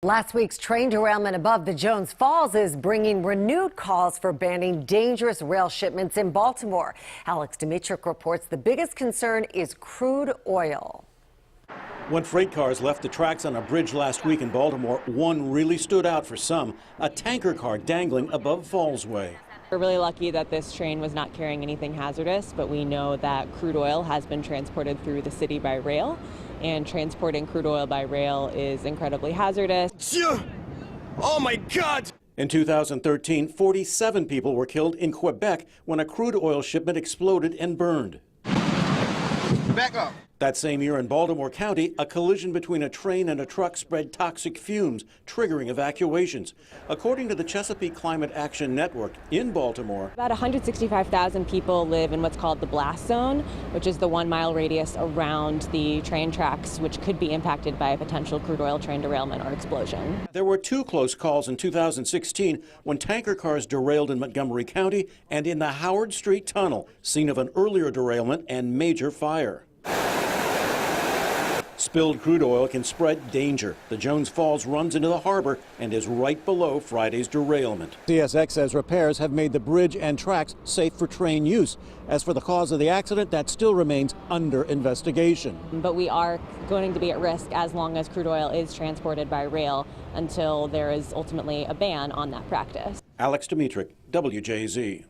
Last week's train derailment above the Jones Falls is bringing renewed calls for banning dangerous rail shipments in Baltimore. Alex Dimitrick reports the biggest concern is crude oil. When freight cars left the tracks on a bridge last week in Baltimore, one really stood out for some, a tanker car dangling above Fallsway. We're really lucky that this train was not carrying anything hazardous, but we know that crude oil has been transported through the city by rail, and transporting crude oil by rail is incredibly hazardous. Oh my God! In 2013, 47 people were killed in Quebec when a crude oil shipment exploded and burned. Back up. That same year in Baltimore County, a collision between a train and a truck spread toxic fumes, triggering evacuations. According to the Chesapeake Climate Action Network in Baltimore, About 165,000 people live in what's called the blast zone, which is the 1 mile radius around the train tracks, which could be impacted by a potential crude oil train derailment or explosion. there were two close calls in 2016 when tanker cars derailed in Montgomery County and in the Howard Street Tunnel, scene of an earlier derailment and major fire. Spilled crude oil can spread danger. The Jones Falls runs into the harbor and is right below Friday's derailment. CSX says repairs have made the bridge and tracks safe for train use. As for the cause of the accident, that still remains under investigation. But we are going to be at risk as long as crude oil is transported by rail until there is ultimately a ban on that practice. Alex Dimitrick, WJZ.